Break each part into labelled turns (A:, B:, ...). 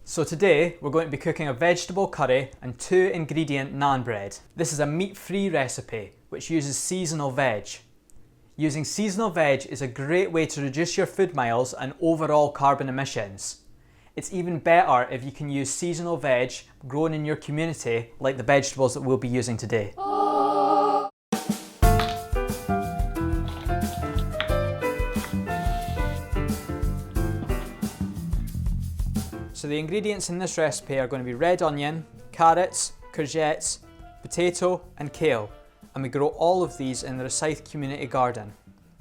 A: So today we're going to be cooking a vegetable curry and 2-ingredient naan bread. This is a meat-free recipe which uses seasonal veg. Using seasonal veg is a great way to reduce your food miles and overall carbon emissions. It's even better if you can use seasonal veg grown in your community like the vegetables that we'll be using today. So the ingredients in this recipe are going to be red onion, carrots, courgettes, potato and kale, and we grow all of these in the Rosyth community garden.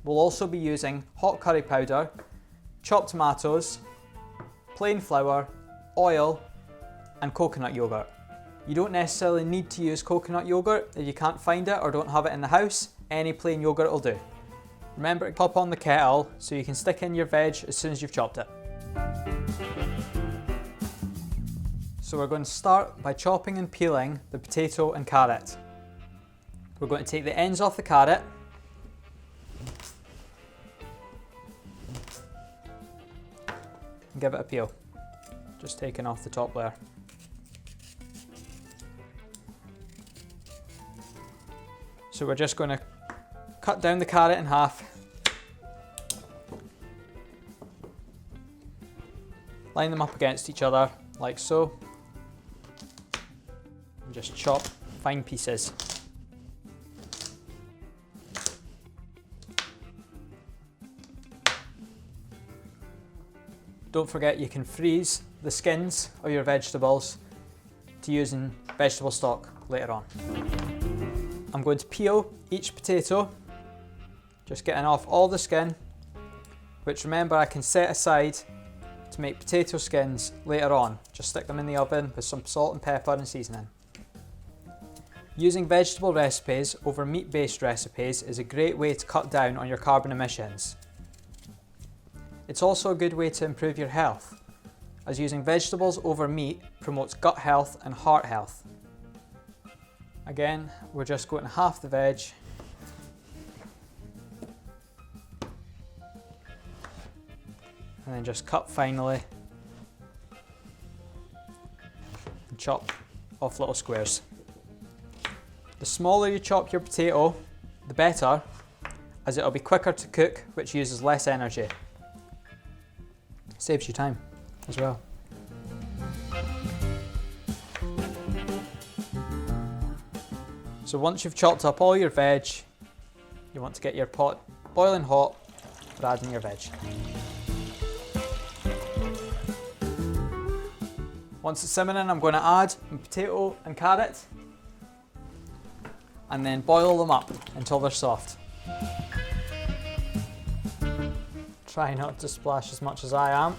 A: We'll also be using hot curry powder, chopped tomatoes, plain flour, oil and coconut yogurt. You don't necessarily need to use coconut yogurt if you can't find it or don't have it in the house. Any plain yogurt will do. Remember to pop on the kettle so you can stick in your veg as soon as you've chopped it. So we're going to start by chopping and peeling the potato and carrot. We're going to take the ends off the carrot and give it a peel, just taking off the top layer. So we're just going to cut down the carrot in half, line them up against each other like so, and just chop fine pieces. Don't forget you can freeze the skins of your vegetables to use in vegetable stock later on. I'm going to peel each potato, just getting off all the skin, which remember I can set aside to make potato skins later on. Just stick them in the oven with some salt and pepper and seasoning. Using vegetable recipes over meat-based recipes is a great way to cut down on your carbon emissions. It's also a good way to improve your health, as using vegetables over meat promotes gut health and heart health. Again, we're just going to half the veg and then just cut finely and chop off little squares. The smaller you chop your potato, the better, as it'll be quicker to cook, which uses less energy. Saves you time as well. So once you've chopped up all your veg, you want to get your pot boiling hot for adding your veg. Once it's simmering, I'm going to add my potato and carrot and then boil them up until they're soft. Try not to splash as much as I am.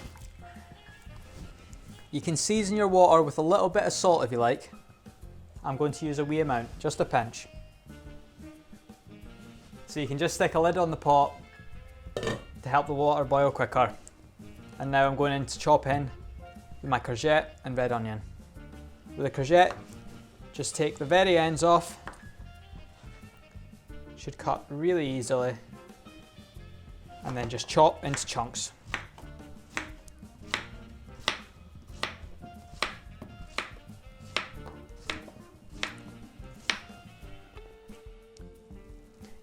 A: You can season your water with a little bit of salt if you like. I'm going to use a wee amount, just a pinch. So you can just stick a lid on the pot to help the water boil quicker. And now I'm going in to chop in my courgette and red onion. With the courgette, just take the very ends off. Should cut really easily. And then just chop into chunks.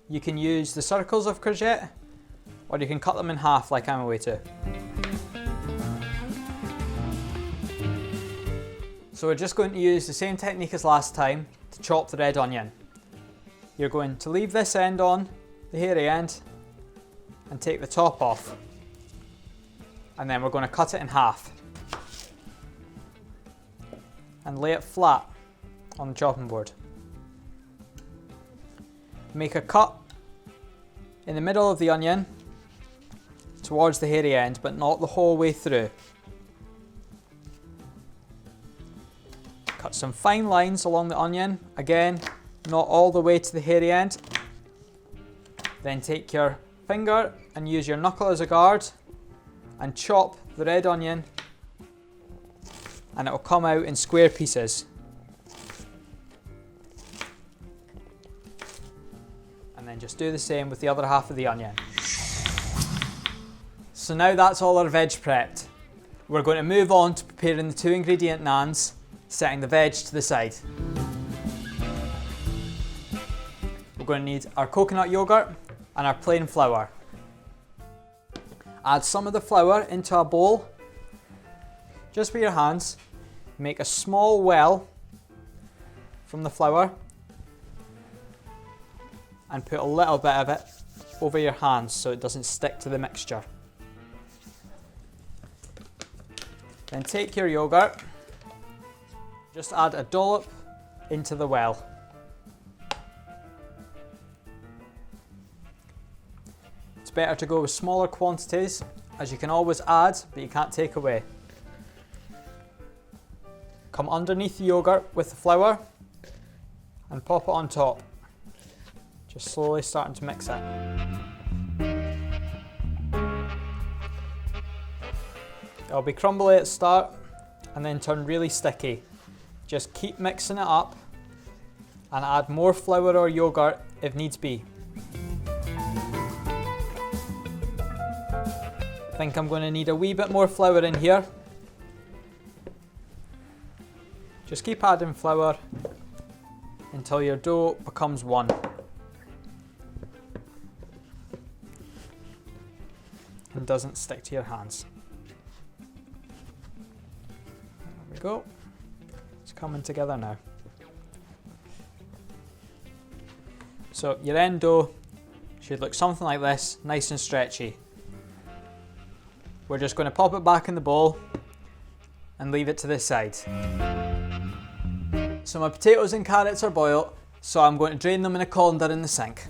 A: You can use the circles of courgette, or you can cut them in half like I'm away to. So we're just going to use the same technique as last time to chop the red onion. You're going to leave this end on, the hairy end, and take the top off, and then we're going to cut it in half and lay it flat on the chopping board. Make a cut in the middle of the onion towards the hairy end, but not the whole way through. Cut some fine lines along the onion, again not all the way to the hairy end. Then take your finger and use your knuckle as a guard and chop the red onion, and it will come out in square pieces. And then just do the same with the other half of the onion. So now that's all our veg prepped. We're going to move on to preparing the 2 ingredient naans, setting the veg to the side. We're going to need our coconut yogurt and our plain flour. Add some of the flour into a bowl, just with your hands. Make a small well from the flour and put a little bit of it over your hands so it doesn't stick to the mixture. Then take your yogurt, just add a dollop into the well. It's better to go with smaller quantities, as you can always add, but you can't take away. Come underneath the yogurt with the flour and pop it on top. Just slowly starting to mix it. It'll be crumbly at the start and then turn really sticky. Just keep mixing it up and add more flour or yogurt if needs be. I think I'm going to need a wee bit more flour in here. Just keep adding flour until your dough becomes one. And doesn't stick to your hands. There we go. It's coming together now. So your end dough should look something like this, nice and stretchy. We're just going to pop it back in the bowl and leave it to this side. So my potatoes and carrots are boiled, so I'm going to drain them in a colander in the sink.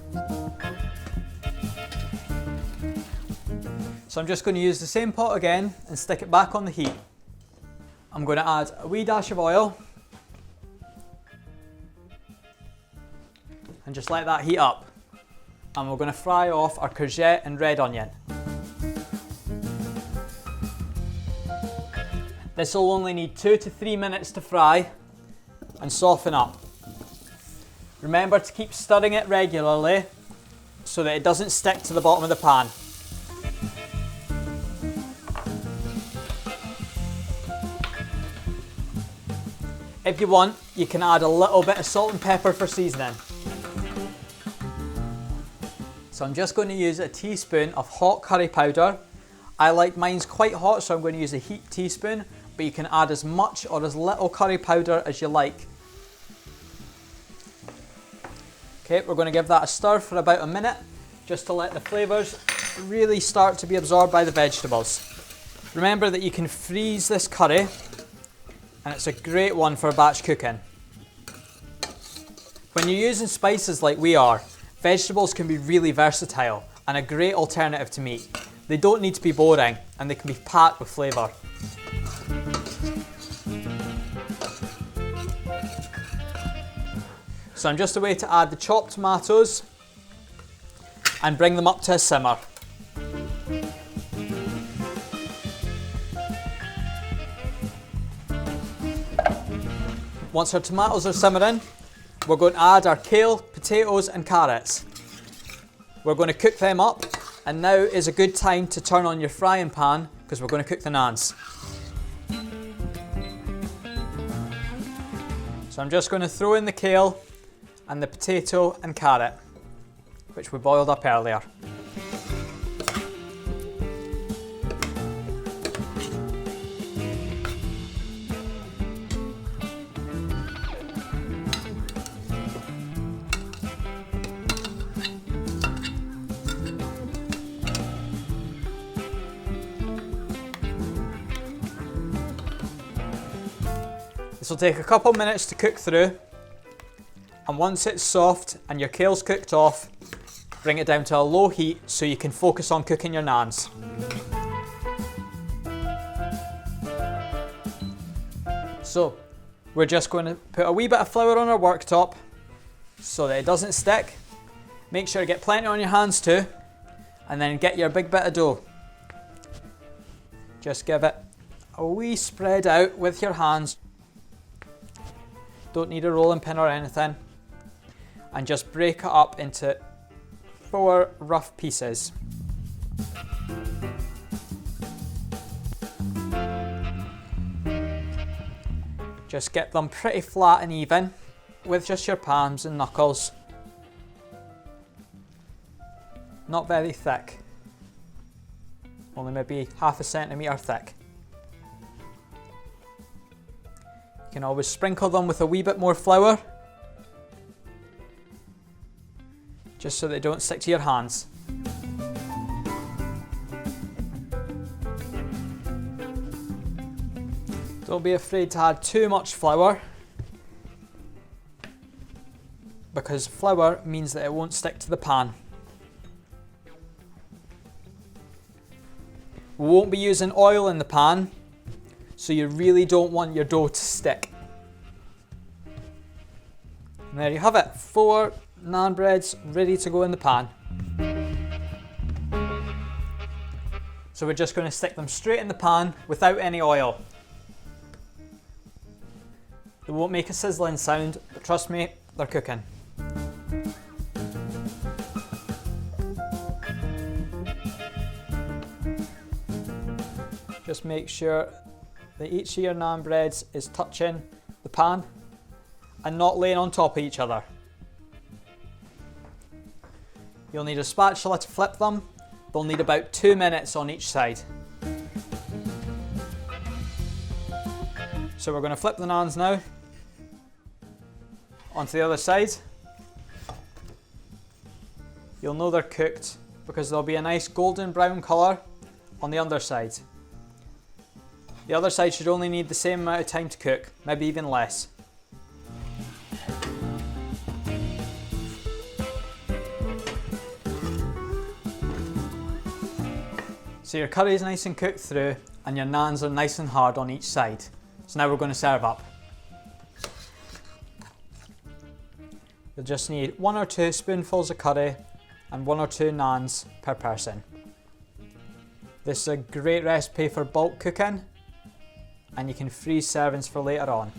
A: So I'm just going to use the same pot again and stick it back on the heat. I'm going to add a wee dash of oil and just let that heat up. And we're going to fry off our courgette and red onion. This will only need 2 to 3 minutes to fry and soften up. Remember to keep stirring it regularly so that it doesn't stick to the bottom of the pan. If you want, you can add a little bit of salt and pepper for seasoning. So I'm just going to use a teaspoon of hot curry powder. I like mine's quite hot, so I'm going to use a heat teaspoon, but you can add as much or as little curry powder as you like. Okay, we're going to give that a stir for about a minute, just to let the flavours really start to be absorbed by the vegetables. Remember that you can freeze this curry, and it's a great one for batch cooking. When you're using spices like we are, vegetables can be really versatile and a great alternative to meat. They don't need to be boring, and they can be packed with flavour. So I'm just away to add the chopped tomatoes and bring them up to a simmer. Once our tomatoes are simmering, we're going to add our kale, potatoes and carrots. We're going to cook them up, and now is a good time to turn on your frying pan because we're going to cook the naans. So I'm just going to throw in the kale and the potato and carrot, which we boiled up earlier. This will take a couple minutes to cook through, and once it's soft and your kale's cooked off, bring it down to a low heat so you can focus on cooking your naans. So we're just going to put a wee bit of flour on our worktop so that it doesn't stick. Make sure you get plenty on your hands too, and then get your big bit of dough. Just give it a wee spread out with your hands. Don't need a rolling pin or anything. And just break it up into 4 rough pieces. Just get them pretty flat and even with just your palms and knuckles. Not very thick. Only maybe half a centimetre thick. You can always sprinkle them with a wee bit more flour, just so they don't stick to your hands. Don't be afraid to add too much flour, because flour means that it won't stick to the pan. We won't be using oil in the pan, so you really don't want your dough to stick. And there you have it, 4 naan breads ready to go in the pan. So we're just going to stick them straight in the pan without any oil. They won't make a sizzling sound, but trust me, they're cooking. Just make sure that each of your naan breads is touching the pan and not laying on top of each other. You'll need a spatula to flip them. They'll need about 2 minutes on each side. So we're going to flip the naans now onto the other side. You'll know they're cooked because there'll be a nice golden brown colour on the underside. The other side should only need the same amount of time to cook, maybe even less. So your curry is nice and cooked through and your naans are nice and hard on each side. So now we're going to serve up. You'll just need 1 or 2 spoonfuls of curry and 1 or 2 naans per person. This is a great recipe for bulk cooking, and you can freeze servings for later on.